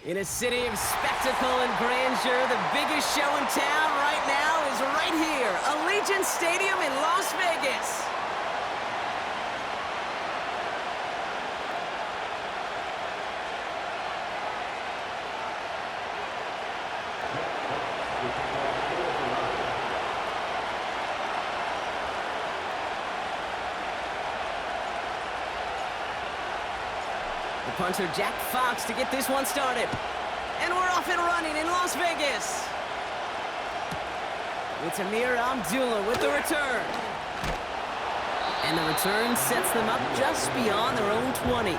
In a city of spectacle and grandeur, the biggest show in town right now is right here, Allegiant Stadium in Las Vegas. The punter Jack Fox to get this one started. And we're off and running in Las Vegas. It's Amir Abdullah with the return. And the return sets them up just beyond their own 20.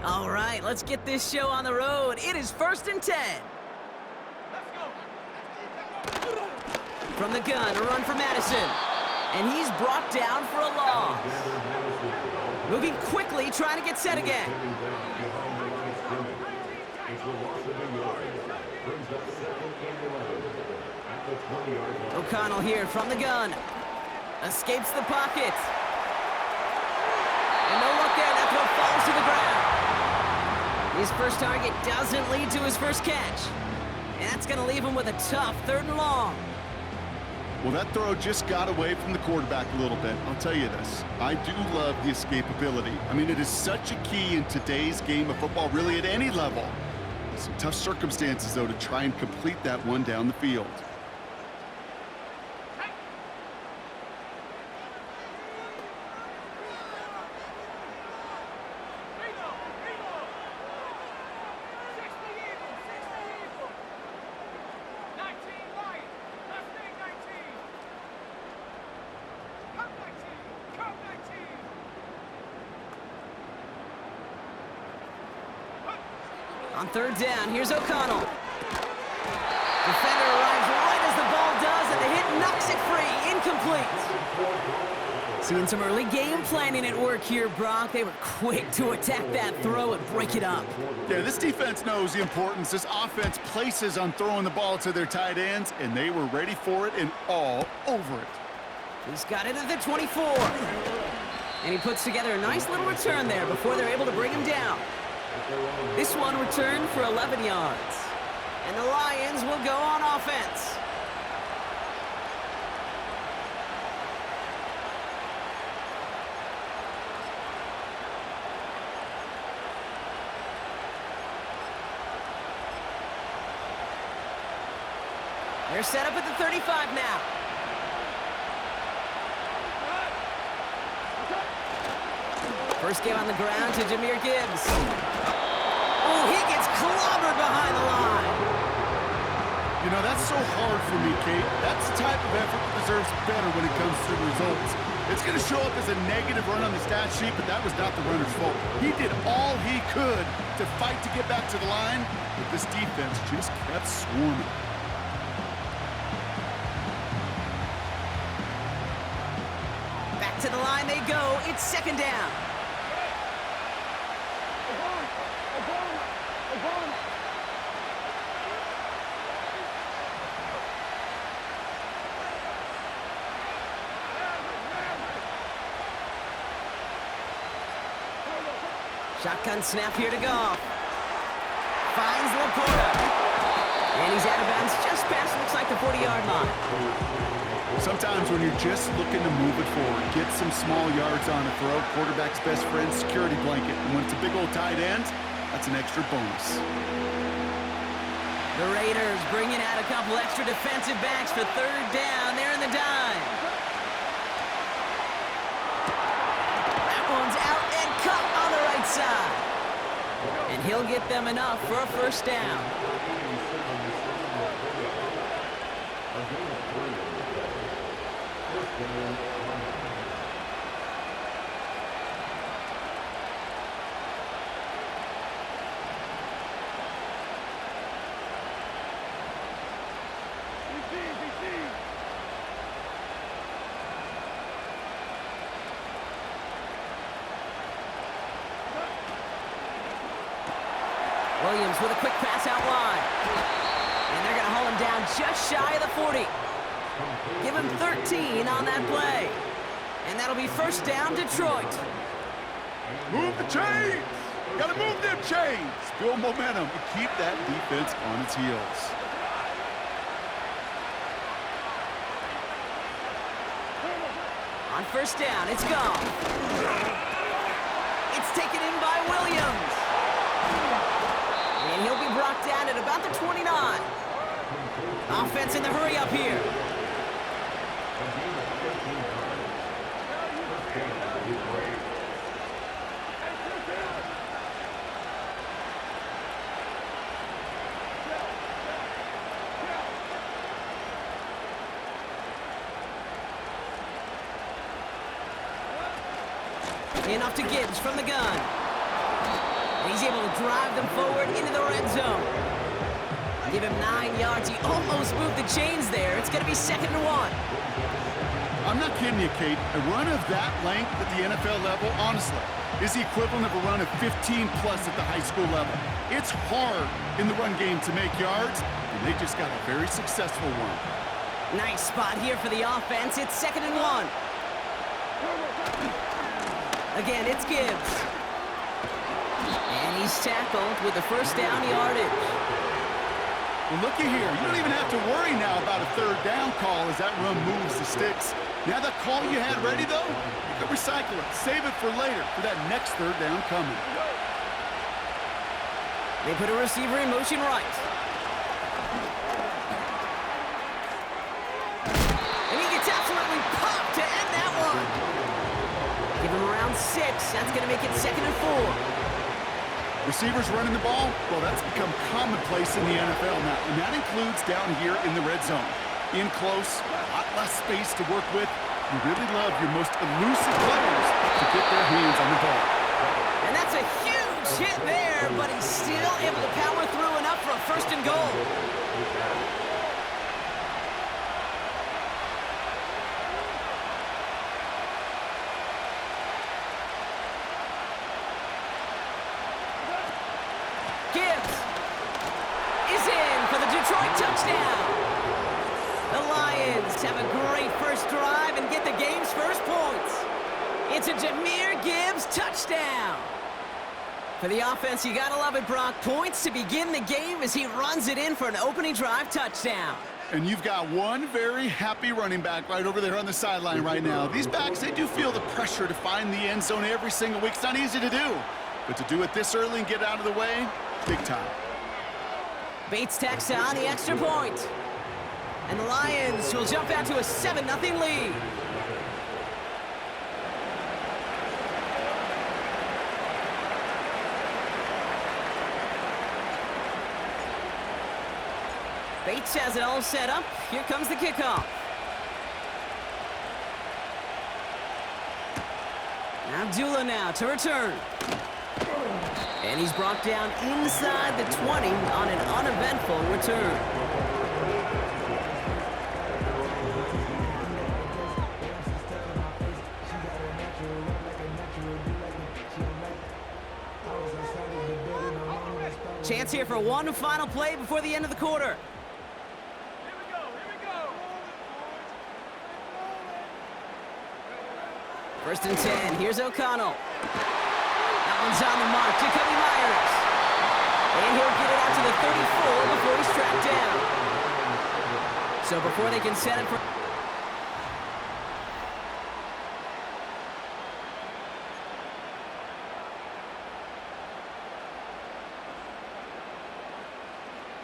All right, let's get this show on the road. It is 1st and 10. From the gun, a run for Madison. And he's brought down for a loss. Moving quickly, trying to get set again. O'Connell here from the gun. Escapes the pocket. And no luck there, that throw falls to the ground. His first target doesn't lead to his first catch. And that's going to leave him with a tough 3rd and long. Well, that throw just got away from the quarterback a little bit. I'll tell you this, I do love the escapability. I mean, it is such a key in today's game of football, really at any level. Some tough circumstances, though, to try and complete that one down the field. On 3rd down, here's O'Connell. Defender arrives right as the ball does, and the hit knocks it free. incomplete. Seeing some early game planning at work here, Brock. They were quick to attack that throw and break it up. Yeah, this defense knows the importance this offense places on throwing the ball to their tight ends, and they were ready for it and all over it. He's got it at the 24. And he puts together a nice little return there before they're able to bring him down. This one returned for 11 yards. And the Lions will go on offense. They're set up at the 35 now. First game on the ground to Jahmyr Gibbs. Oh, he gets clobbered behind the line. You know, that's so hard for me, Kate. That's the type of effort that deserves better when it comes to the results. It's going to show up as a negative run on the stat sheet, but that was not the runner's fault. He did all he could to fight to get back to the line, but this defense just kept swarming. Back to the line they go. It's second down. Shotgun snap here to Goff. Finds Laporta. And he's out of bounds just past, looks like the 40-yard line. Sometimes when you're just looking to move it forward, get some small yards on a throw, quarterback's best friend, security blanket. And when it's a big old tight end, that's an extra bonus. The Raiders bringing out a couple extra defensive backs for third down. They're in the dime. That one's out and cut on the right side. And he'll get them enough for a first down. Williams with a quick pass out wide. And they're going to hold him down just shy of the 40. Give him 13 on that play. And that'll be first down, Detroit. Move the chains! Gotta move them chains! Build momentum and keep that defense on its heels. On first down, it's gone. It's taken in by Williams. And he'll be brought down at about the 29. Offense in the hurry up here. In off to Gibbs from the gun. And he's able to drive them forward into the red zone. Give him 9 yards. He almost moved the chains there. It's going to be 2nd and 1. I'm not kidding you, Kate. A run of that length at the NFL level, honestly, is the equivalent of a run of 15-plus at the high school level. It's hard in the run game to make yards, and they just got a very successful one. Nice spot here for the offense. It's 2nd and 1. Again, it's Gibbs. And he's tackled with the first down yardage. Well, looky here. You don't even have to worry now about a third down call as that run moves the sticks. Now that call you had ready, though, you can recycle it. Save it for later for that next third down coming. They put a receiver in motion right. And he gets absolutely popped to end that one. Give him around 6. That's going to make it 2nd and 4. Receivers running the ball, well, that's become commonplace in the NFL now, and that includes down here in the red zone. In close, a lot less space to work with. You really love your most elusive players to get their hands on the ball. And that's a huge hit there, but he's still able to power through enough for a 1st and goal. touchdown. The Lions have a great first drive and get the game's first points. It's a Jahmyr Gibbs touchdown. For the offense, you gotta love it, Brock. Points to begin the game as he runs it in for an opening drive touchdown. And you've got one very happy running back right over there on the sideline right now. These backs, they do feel the pressure to find the end zone every single week. It's not easy to do. But to do it this early and get out of the way, big time. Bates tacks on the extra point. And the Lions will jump out to a 7-0 lead. Bates has it all set up. Here comes the kickoff. Abdullah now to return. And he's brought down inside the 20 on an uneventful return. Chance here for one final play before the end of the quarter. First and 10, here's O'Connell. That one's on the mark, Jacoby Myers. And he'll get it out to the 34 before he's tracked down. So before they can set it for...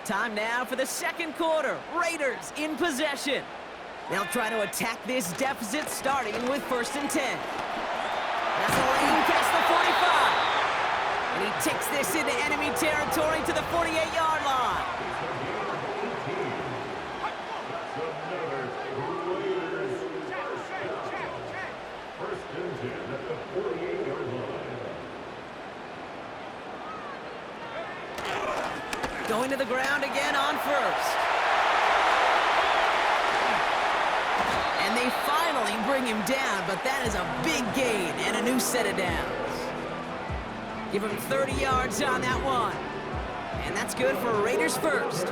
Time now for the second quarter. Raiders in possession. They'll try to attack this deficit starting with first and 10. That's a lane past the 45. And he takes this into enemy territory to the 48-yard line. First and 10 at the 48-yard line. Going to the ground again on first. And they finally bring him down, but that is a big gain and a new set of downs. Give him 30 yards on that one. And that's good for Raiders first.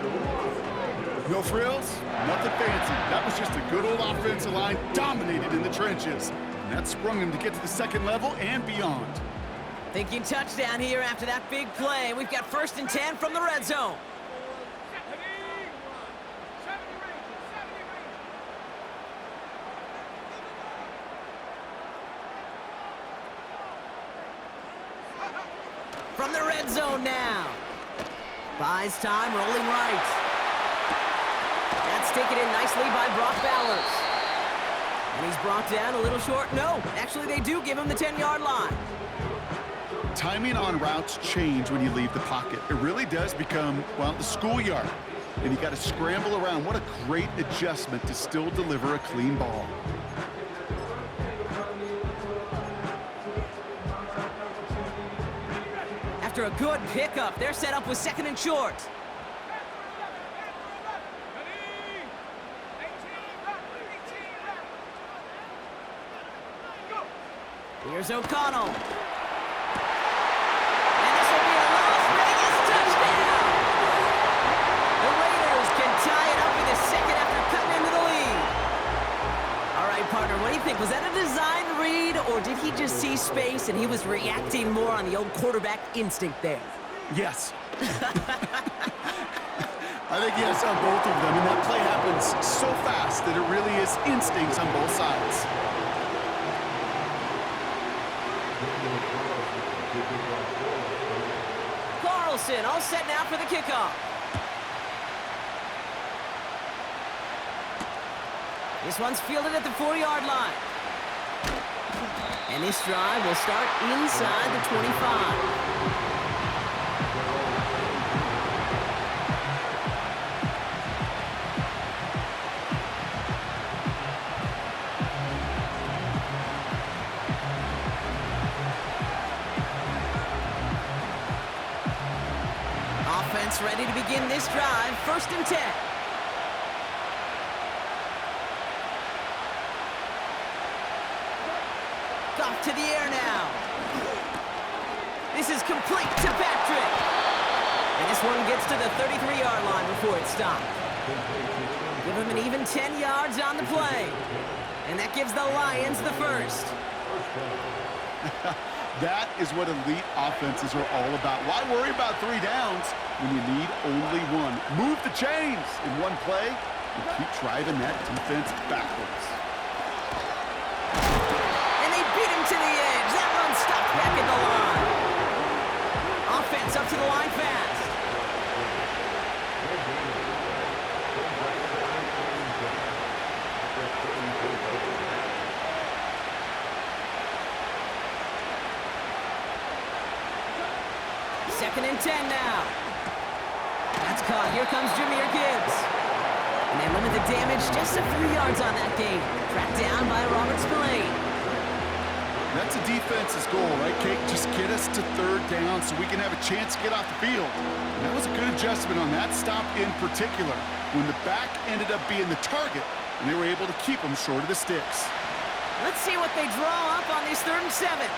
No frills, nothing fancy. That was just a good old offensive line dominated in the trenches. And that sprung him to get to the second level and beyond. Thinking touchdown here after that big play. We've got first and 10 from the red zone. From the red zone now. Buys time, rolling right. That's taken in nicely by Brock Bowers. And he's brought down a little short. No, actually they do give him the 10-yard line. Timing on routes change when you leave the pocket. It really does become, well, the schoolyard. And you got to scramble around. What a great adjustment to still deliver a clean ball. After a good pickup, they're set up with second and short. Here's O'Connell. And this will be a Las Vegas touchdown. The Raiders can tie it up in the second after cutting into the lead. All right, partner, what do you think? Was that a design read, or did he just see space and he was reacting more on the old quarterback instinct there? Yes. I think yes on both of them, and that play happens so fast that it really is instincts on both sides. Carlson all set now for the kickoff. This one's fielded at the 4-yard line. And this drive will start inside the 25. Offense ready to begin this drive. First and 10. Off to the air now. This is complete to Patrick. And this one gets to the 33-yard line before it's stopped. Give them an even 10 yards on the play. And that gives the Lions the first. That is what elite offenses are all about. Why worry about 3 downs when you need only 1? Move the chains in one play and keep driving that defense backwards. And they beat him to the edge. That run stopped back at the line. Offense up to the line fast. Second and 10 now. That's caught. Here comes Jahmyr Gibbs. And they limit the damage just to 3 yards on that game. Tracked down by Robert Spillane. That's a defense's goal, right, Kate? Just get us to 3rd down so we can have a chance to get off the field. And that was a good adjustment on that stop in particular, when the back ended up being the target, and they were able to keep them short of the sticks. Let's see what they draw up on these 3rd and 7.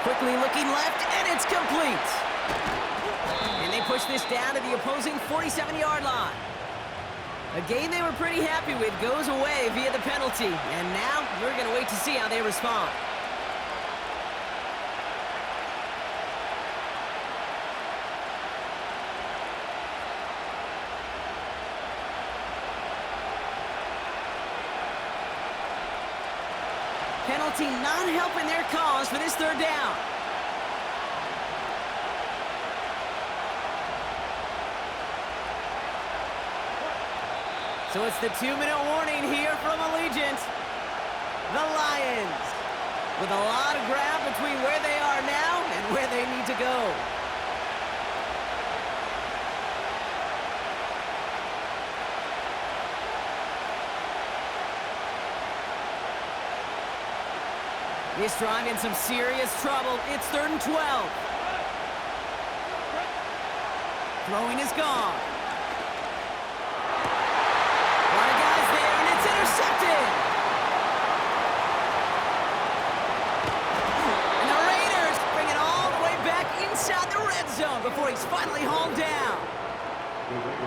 Quickly looking left, and it's complete. And they push this down to the opposing 47-yard line. A game they were pretty happy with goes away via the penalty. And now we're going to wait to see how they respond. Penalty not helping their cause for this 3rd down. So it's the 2-minute warning here from Allegiant. The Lions with a lot of ground between where they are now and where they need to go. This drive in some serious trouble. It's 3rd and 12. Throwing is gone. A lot of guys there, and it's intercepted. And the Raiders bring it all the way back inside the red zone before he's finally hauled down.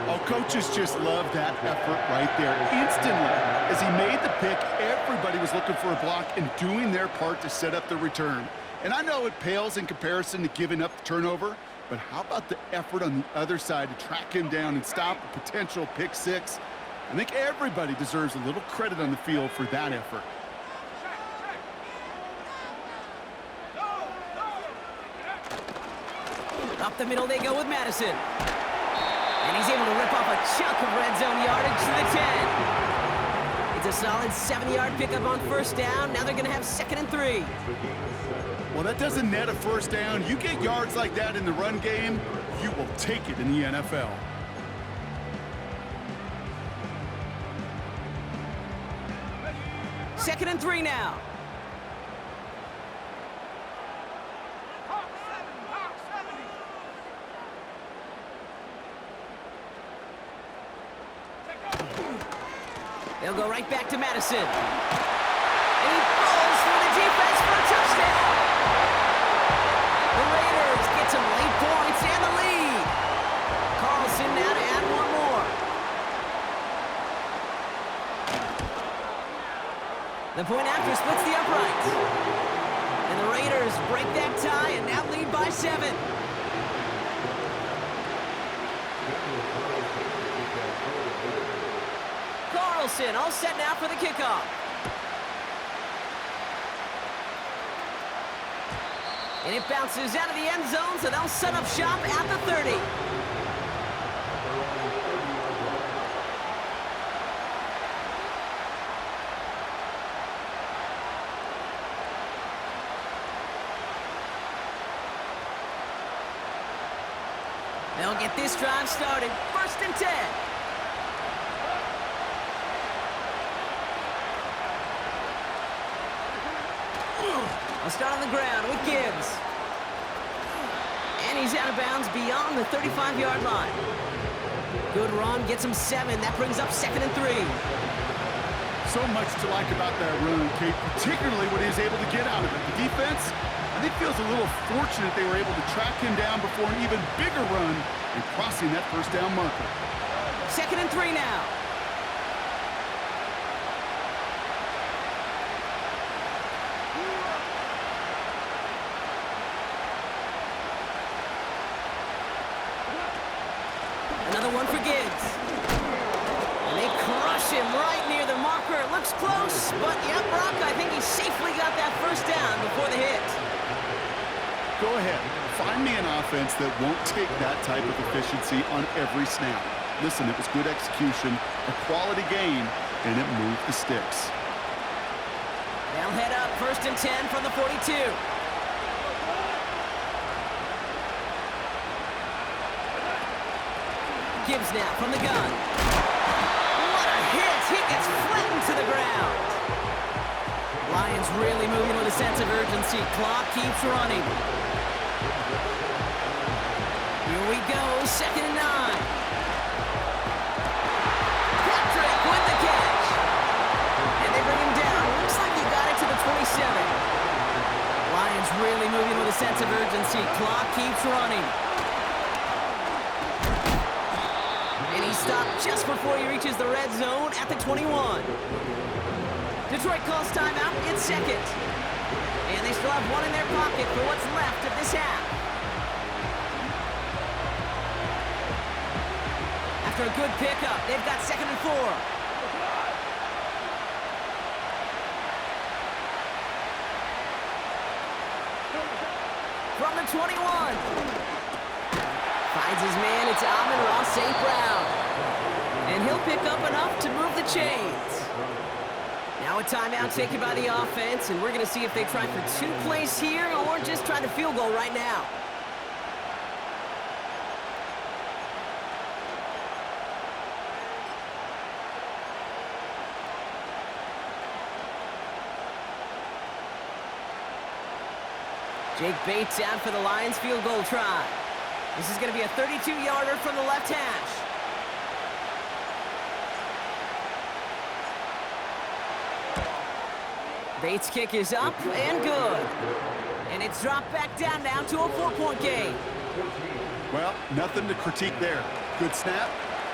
Oh, coaches just love that effort right there. Instantly, as he made the pick, everybody was looking for a block and doing their part to set up the return. And I know it pales in comparison to giving up the turnover, but how about the effort on the other side to track him down and stop a potential pick 6? I think everybody deserves a little credit on the field for that effort. Up the middle they go with Madison. And he's able to rip off a chunk of red zone yardage to the 10. It's a solid 7-yard pickup on 1st down. Now they're going to have 2nd and 3. Well, that doesn't net a 1st down. You get yards like that in the run game, you will take it in the NFL. Second and 3 now. They'll go right back to Madison. And he falls through the defense for a touchdown. The Raiders get some late points and the lead. Carlson now to add 1 more. The point after splits the uprights. And the Raiders break that tie and now lead by 7. Carlson all set now for the kickoff. And it bounces out of the end zone, so they'll set up shop at the 30. They'll get this drive started. 1st and 10. I'll start on the ground with Gibbs. And he's out of bounds beyond the 35-yard line. Good run, gets him 7. That brings up 2nd and 3. So much to like about that run, Kate, particularly what he was able to get out of it. The defense, I think, feels a little fortunate they were able to track him down before an even bigger run and crossing that first down marker. 2nd and 3 now. Another one for Gibbs. And they crush him right near the marker. It looks close, but yeah, Brock, I think he safely got that first down before the hit. Go ahead. Find me an offense that won't take that type of efficiency on every snap. Listen, it was good execution, a quality game, and it moved the sticks. They'll head up 1st and 10 from the 42. Gibbs now from the gun. What a hit! He gets flattened to the ground. Lions really moving with a sense of urgency. Clock keeps running. Here we go, 2nd and 9. Patrick with the catch. And they bring him down. Looks like he got it to the 27. Lions really moving with a sense of urgency. Clock keeps running. And he stopped just before he reaches the red zone at the 21. Detroit calls timeout in 2nd. And they still have one in their pocket for what's left of this half. After a good pickup, they've got 2nd and 4. From the 21. Finds his man, it's Amon-Ra St. Brown. And he'll pick up enough to move the chains. Now a timeout taken by the offense, and we're going to see if they try for 2 plays here or just try the field goal right now. Jake Bates out for the Lions field goal try. This is going to be a 32-yarder from the left hash. Bates' kick is up and good. And it's dropped back down now to a 4-point game. Well, nothing to critique there. Good snap,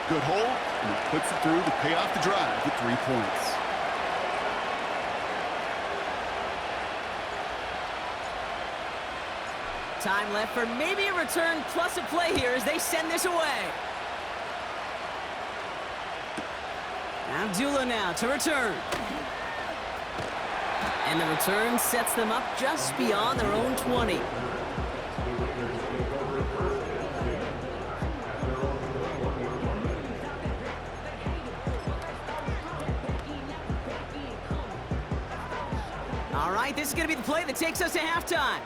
good hold, and it puts it through to pay off the drive with 3 points. Time left for maybe a return plus a play here as they send this away. Abdullah now to return. And the return sets them up just beyond their own 20. All right, this is going to be the play that takes us to halftime.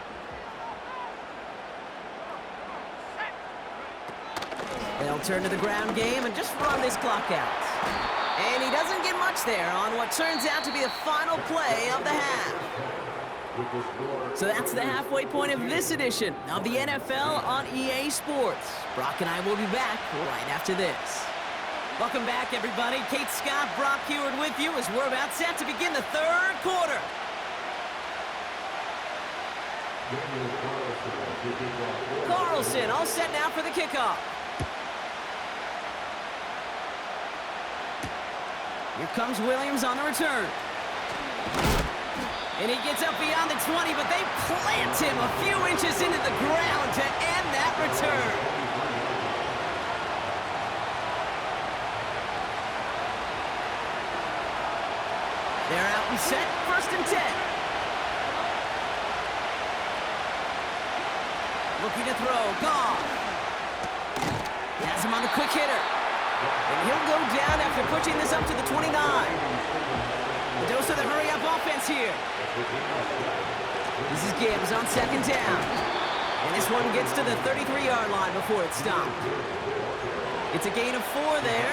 They'll turn to the ground game and just run this clock out. And he doesn't get much there on what turns out to be the final play of the half. So that's the halfway point of this edition of the NFL on EA Sports. Brock and I will be back right after this. Welcome back, everybody. Kate Scott, Brock Heward with you as we're about set to begin the 3rd quarter. Carlson all set now for the kickoff. Here comes Williams on the return. And he gets up beyond the 20, but they plant him a few inches into the ground to end that return. They're out and set, 1st and 10. Looking to throw, Goff. He has him on the quick hitter. And he'll go down after pushing this up to the 29. A dose of the hurry-up offense here. This is Gibbs on 2nd down. And this one gets to the 33-yard line before it's stopped. It's a gain of 4 there.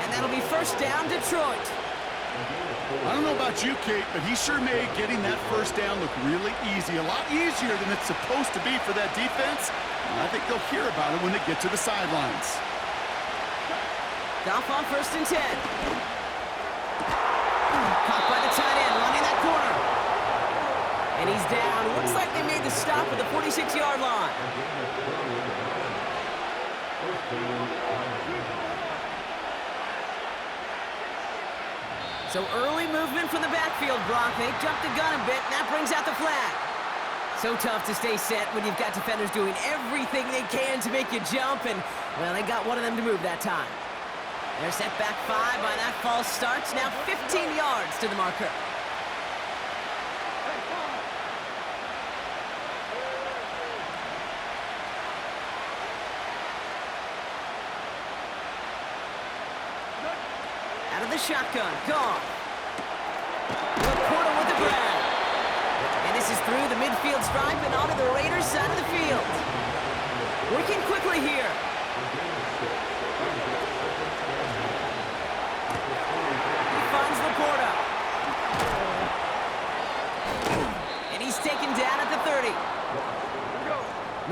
And that'll be 1st down, Detroit. I don't know about you, Kate, but he sure made getting that first down look really easy. A lot easier than it's supposed to be for that defense. And I think they'll hear about it when they get to the sidelines. Goff on 1st and 10. Caught by the tight end, running that corner. And he's down. Looks like they made the stop at the 46-yard line. So early movement from the backfield, Brock. They jumped the gun a bit, and that brings out the flag. So tough to stay set when you've got defenders doing everything they can to make you jump, and, well, they got one of them to move that time. They're set back 5 by that false start. Now 15 yards to the marker. Out of the shotgun, gone. Laporta with the grab. And this is through the midfield stripe and onto the Raiders' side of the field. Working quickly here. He finds Laporta. And he's taken down at the 30.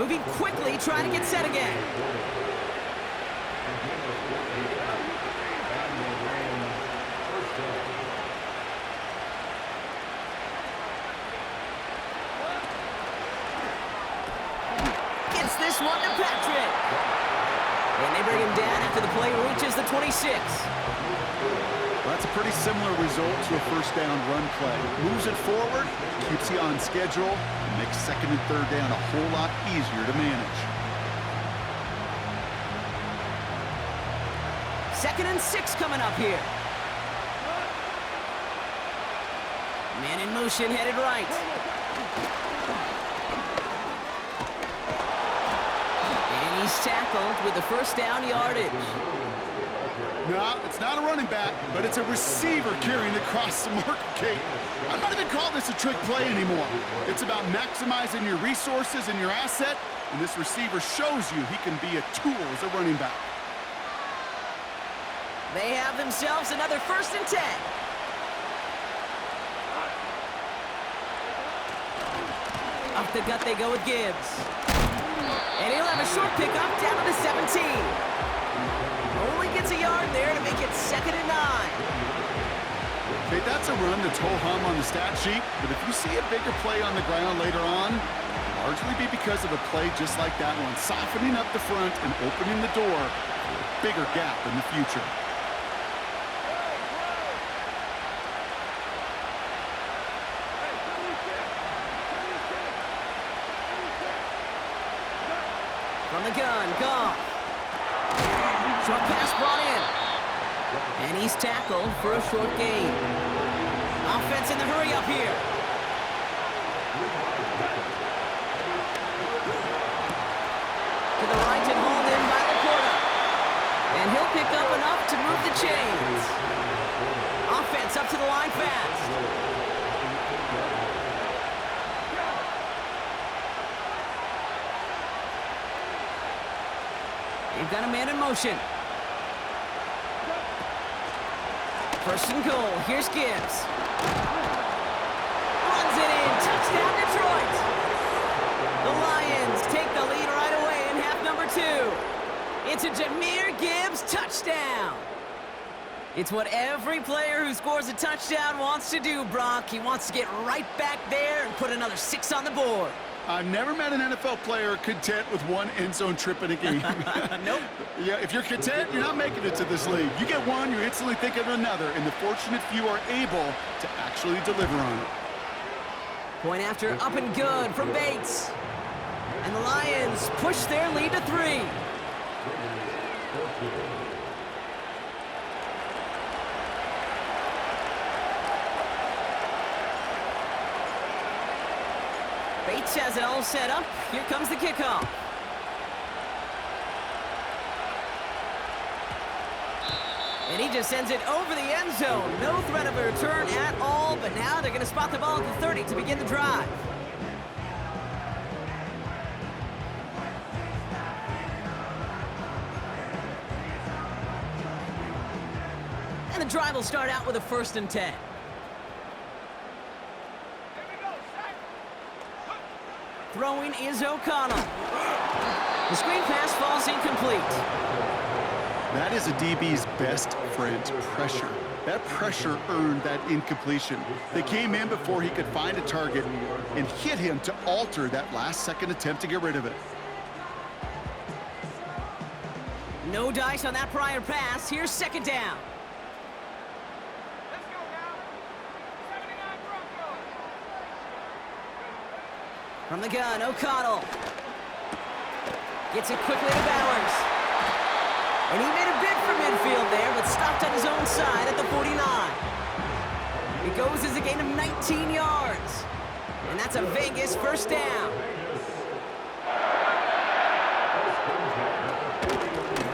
Moving quickly, trying to get set again. This one to Patrick. And they bring him down after the play reaches the 26. Well, that's a pretty similar result to a first down run play. Moves it forward, keeps you on schedule, and makes second and third down a whole lot easier to manage. 2nd and 6 coming up here. Man in motion, headed right. He's tackled with the first down yardage. No, it's not a running back, but it's a receiver carrying across the marker, Kate. I'm not even calling this a trick play anymore. It's about maximizing your resources and your asset, and this receiver shows you he can be a tool as a running back. They have themselves another 1st and 10. Up the gut they go with Gibbs. And he'll have a short pickup down to the 17. Only gets a yard there to make it 2nd and 9. Okay, that's a run that's ho-hum on the stat sheet, but if you see a bigger play on the ground later on, it'll largely be because of a play just like that one, softening up the front and opening the door for a bigger gap in the future. From the gun, gone. Short pass brought in. And he's tackled for a short gain. Offense in the hurry up here. To the right and hauled in by Laporta. And he'll pick up enough to move the chains. Offense up to the line fast. They've got a man in motion. 1st and goal. Here's Gibbs. Runs it in. Touchdown, Detroit. The Lions take the lead right away in half number 2. It's a Jahmyr Gibbs touchdown. It's what every player who scores a touchdown wants to do, Brock. He wants to get right back there and put another 6 on the board. I've never met an NFL player content with one end zone trip in a game. Nope. Yeah, if you're content, you're not making it to this league. You get one, you're instantly thinking of another, and the fortunate few are able to actually deliver on it. Point after, up and good from Bates. And the Lions push their lead to 3. Bates has it all set up. Here comes the kickoff. And he just sends it over the end zone. No threat of a return at all, but now they're going to spot the ball at the 30 to begin the drive. And the drive will start out with a 1st and 10. Throwing is O'Connell. The screen pass falls incomplete. That is a DB's best friend, pressure. That pressure earned that incompletion. They came in before he could find a target and hit him to alter that last-second attempt to get rid of it. No dice on that prior pass. Here's second down. From the gun, O'Connell. Gets it quickly to Bowers. And he made a bid for midfield there, but stopped on his own side at the 49. It goes as a gain of 19 yards. And that's a Vegas first down.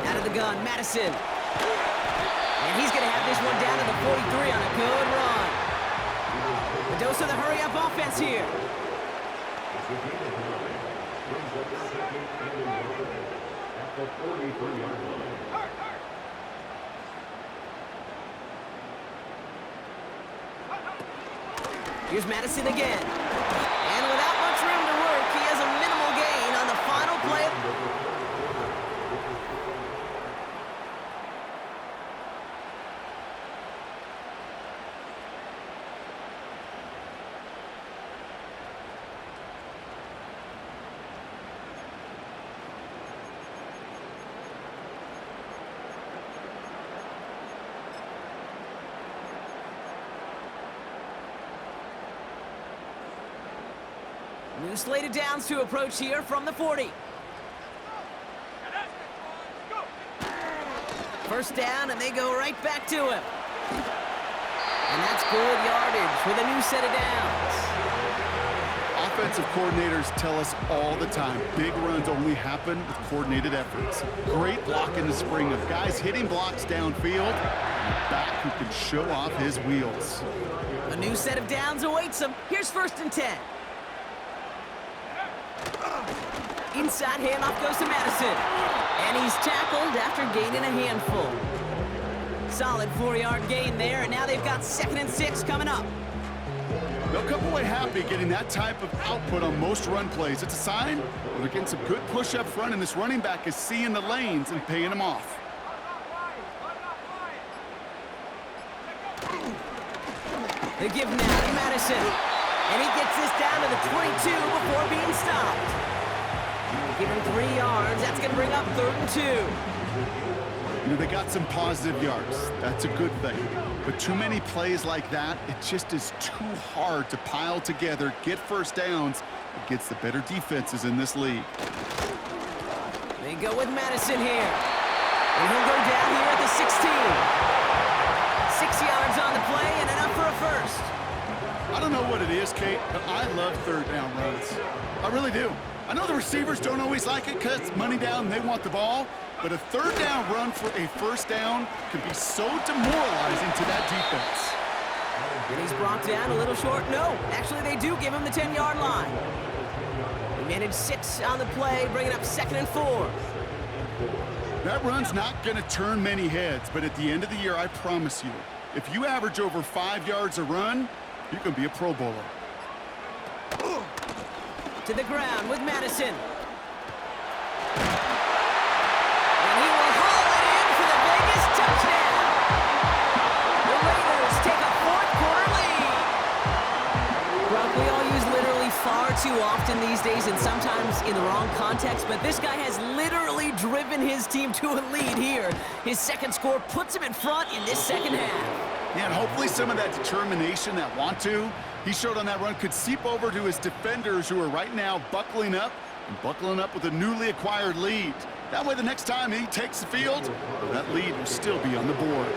Out of the gun, Madison. And he's going to have this one down to the 43 on a good run. The dose of the hurry-up offense here. Here's Madison again. And without much room to work, he has a minimal gain on the final play. New slated downs to approach here from the 40. First down, and they go right back to him. And that's good yardage with a new set of downs. Offensive coordinators tell us all the time, big runs only happen with coordinated efforts. Great block in the spring of guys hitting blocks downfield, and a back who can show off his wheels. A new set of downs awaits him. Here's first and 10. Inside handoff goes to Madison. And he's tackled after gaining a handful. Solid 4-yard gain there, and now they've got 2nd and 6 coming up. They'll come away happy getting that type of output on most run plays. It's a sign that they're getting some good push up front, and this running back is seeing the lanes and paying them off. They give now to Madison. And he gets this down to the 22 before being stopped. Give him 3 yards. That's going to bring up 3rd and 2. You know, they got some positive yards. That's a good thing. But too many plays like that, it just is too hard to pile together, get first downs against the better defenses in this league. They go with Madison here. And he'll go down here at the 16. 6 yards on the play and enough for a first. I don't know what it is, Kate, but I love 3rd down runs. I really do. I know the receivers don't always like it because it's money down and they want the ball, but a 3rd down run for a first down can be so demoralizing to that defense. And he's brought down a little short. No, actually they do give him the 10-yard line. He managed 6 on the play, bringing up 2nd and 4. That run's not going to turn many heads, but at the end of the year, I promise you, if you average over 5 yards a run, you can be a Pro Bowler. To the ground with Madison. And he will haul it in for the Vegas touchdown. The Raiders take a 4th quarter lead. Brock, we all use literally far too often these days, and sometimes in the wrong context, but this guy has literally driven his team to a lead here. His 2nd score puts him in front in this 2nd half. Yeah, and hopefully some of that determination, that want to, he showed on that run could seep over to his defenders who are right now buckling up with a newly acquired lead. That way the next time he takes the field, that lead will still be on the board.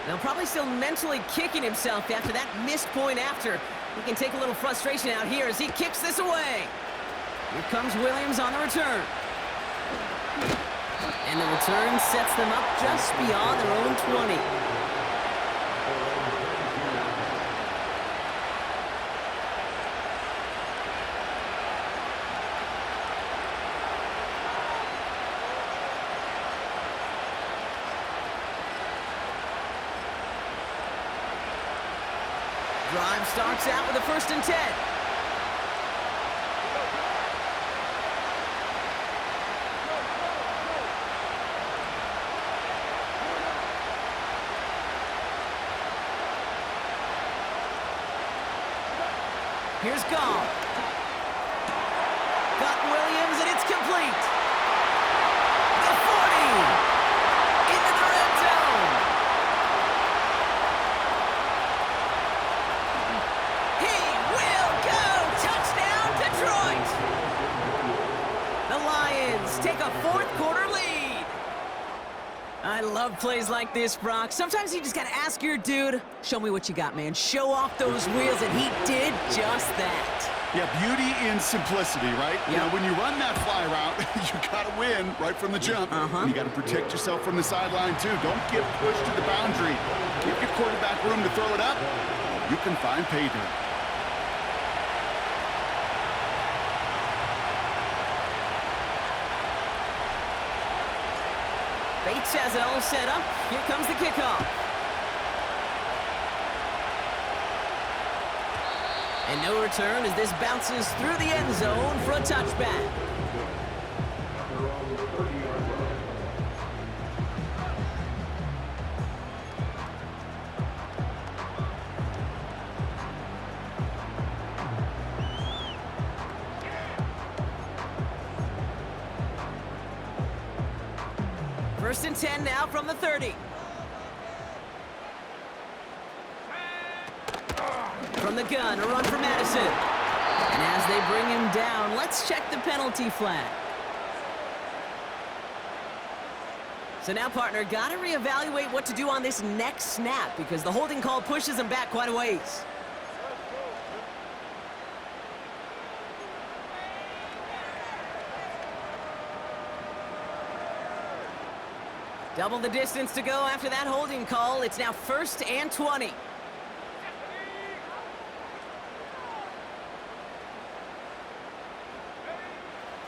Now probably still mentally kicking himself after that missed point after. He can take a little frustration out here as he kicks this away. Here comes Williams on the return. And the return sets them up just beyond their own 20. Drive starts out with a 1st and 10. Here's Gall. Got Williams, and it's complete. The 40. Into the red zone. He will go. Touchdown, Detroit. The Lions take a fourth-quarter lead. I love plays like this, Brock. Sometimes you just got to ask your dude, show me what you got, man. Show off those wheels, and he did just that. Yeah, beauty in simplicity, right? Yep. You know, when you run that fly route, you got to win right from the jump. And you got to protect yourself from the sideline, too. Don't get pushed to the boundary. Give your quarterback room to throw it up. You can find pay dirt. Bates has it all set up. Here comes the kickoff. And no return as this bounces through the end zone for a touchback. First and 10 now from the 30. From the gun, a run for Madison. And as they bring him down, let's check the penalty flag. So now, partner, got to reevaluate what to do on this next snap because the holding call pushes him back quite a ways. Double the distance to go after that holding call. It's now 1st and 20.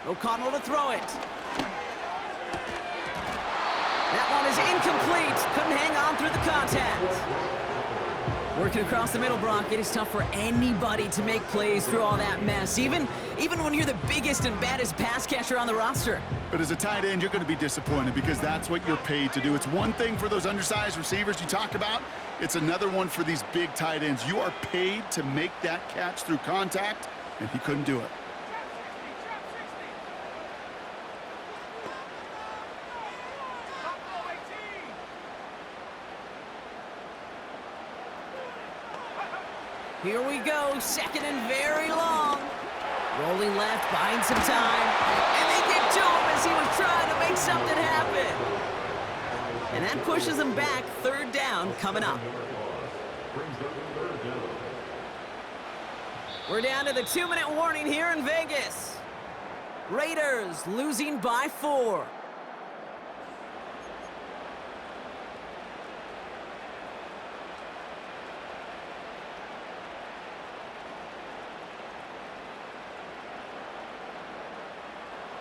O'Connell to throw it. That one is incomplete. Couldn't hang on through the contact. Working across the middle, Brock, it is tough for anybody to make plays through all that mess, even when you're the biggest and baddest pass catcher on the roster. But as a tight end, you're going to be disappointed because that's what you're paid to do. It's one thing for those undersized receivers you talk about. It's another one for these big tight ends. You are paid to make that catch through contact, and he couldn't do it. Here we go, 2nd and very long. Rolling left, buying some time. And they get to him as he was trying to make something happen. And that pushes him back, 3rd down coming up. We're down to the 2-minute warning here in Vegas. Raiders losing by 4.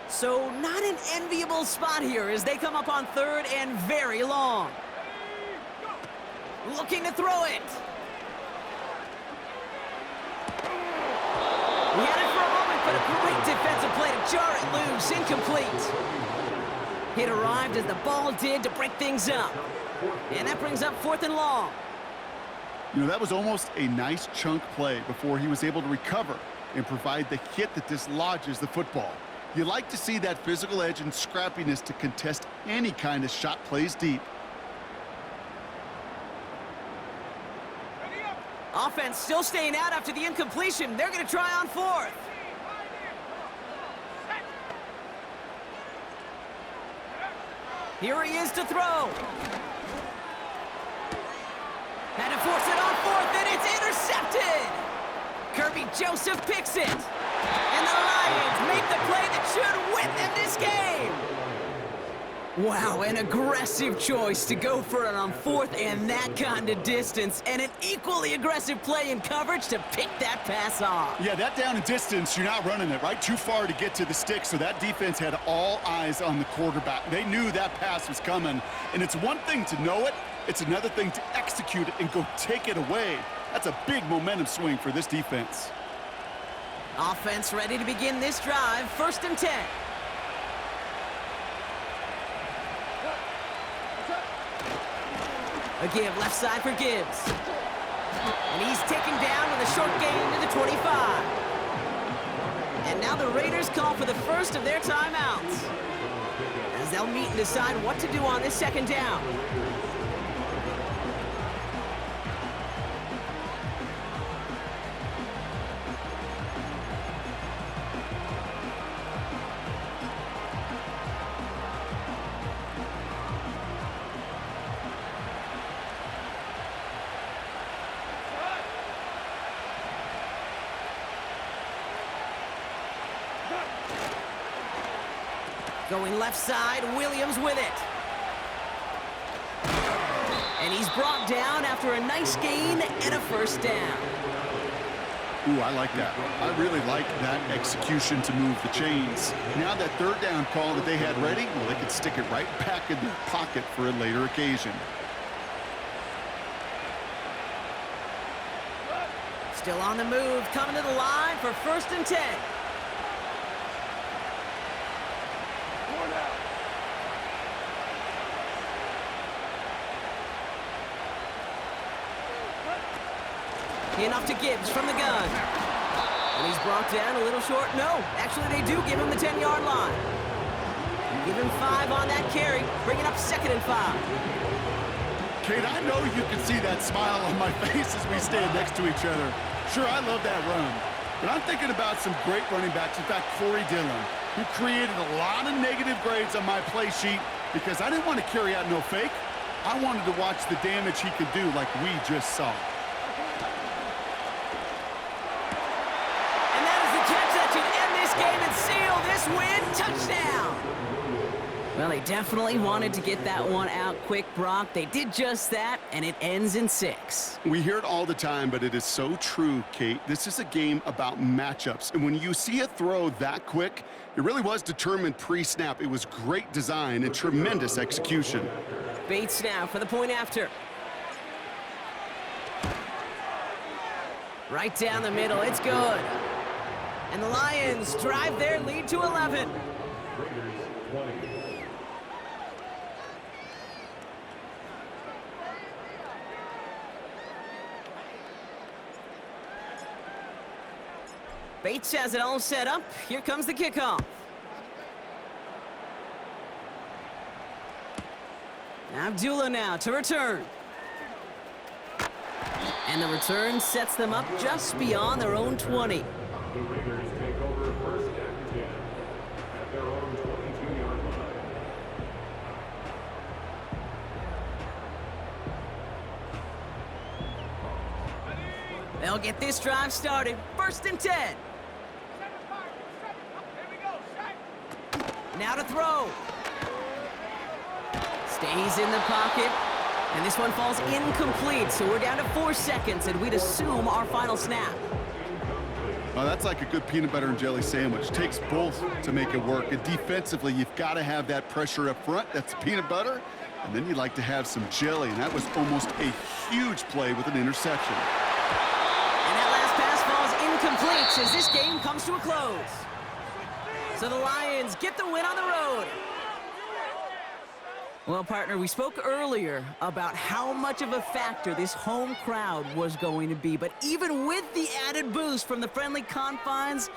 So not an enviable spot here as they come up on 3rd and very long. Looking to throw it. He had it for a moment, but a great defensive play to jar it loose. Incomplete. It arrived as the ball did to break things up. And that brings up 4th and long. You know, that was almost a nice chunk play before he was able to recover and provide the hit that dislodges the football. You like to see that physical edge and scrappiness to contest any kind of shot plays deep. Offense still staying out after the incompletion. They're going to try on 4th. Here he is to throw. Had to force it on 4th, and it's intercepted. Kirby Joseph picks it. And the Lions make the play that should win them this game. Wow, an aggressive choice to go for it on 4th and that kind of distance, and an equally aggressive play in coverage to pick that pass off. Yeah, that down and distance, you're not running it, right? Too far to get to the stick, so that defense had all eyes on the quarterback. They knew that pass was coming, and it's one thing to know it, it's another thing to execute it and go take it away. That's a big momentum swing for this defense. Offense ready to begin this drive, 1st and 10. A give left side for Gibbs. And he's taken down with a short gain to the 25. And now the Raiders call for the first of their timeouts, as they'll meet and decide what to do on this second down. Going left side, Williams with it. And he's brought down after a nice gain and a first down. Ooh, I like that. I really like that execution to move the chains. Now that third down call that they had ready, well, they could stick it right back in their pocket for a later occasion. Still on the move, coming to the line for 1st and 10. Enough to Gibbs from the gun. And he's brought down a little short. No, actually they do give him the 10-yard line. Give him 5 on that carry, bringing up 2nd and 5. Kate, I know you can see that smile on my face as we stand next to each other. Sure, I love that run. But I'm thinking about some great running backs. In fact, Corey Dillon, who created a lot of negative grades on my play sheet because I didn't want to carry out no fake. I wanted to watch the damage he could do like we just saw. Seal this win, touchdown! Well, they definitely wanted to get that one out quick, Brock. They did just that, and it ends in 6. We hear it all the time, but it is so true, Kate. This is a game about matchups, and when you see a throw that quick, it really was determined pre-snap. It was great design and tremendous execution. Bates now for the point after. Right down the middle, it's good. And the Lions drive their lead to 11. Bates has it all set up. Here comes the kickoff. Abdullah now to return. And the return sets them up just beyond their own 20. The Raiders take over 1st and 10 at their own 22-yard line. They'll get this drive started. 1st and 10. Now to throw. Stays in the pocket. And this one falls incomplete, so we're down to 4 seconds, and we'd assume our final snap. Oh, that's like a good peanut butter and jelly sandwich. Takes both to make it work. And defensively, you've got to have that pressure up front. That's peanut butter. And then you'd like to have some jelly. And that was almost a huge play with an interception. And that last pass falls incomplete as this game comes to a close. So the Lions get the win on the road. Well, partner, we spoke earlier about how much of a factor this home crowd was going to be. But even with the added boost from the friendly confines,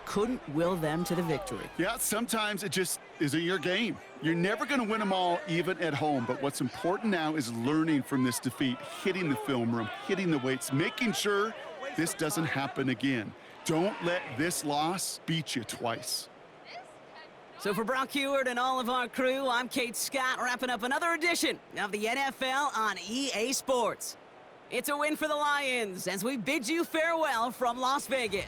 couldn't will them to the victory. Yeah, sometimes it just isn't your game. You're never going to win them all, even at home. But what's important now is learning from this defeat, hitting the film room, hitting the weights, making sure this doesn't happen again. Don't let this loss beat you twice. So for Brock Heward and all of our crew, I'm Kate Scott, wrapping up another edition of the NFL on EA Sports. It's a win for the Lions as we bid you farewell from Las Vegas.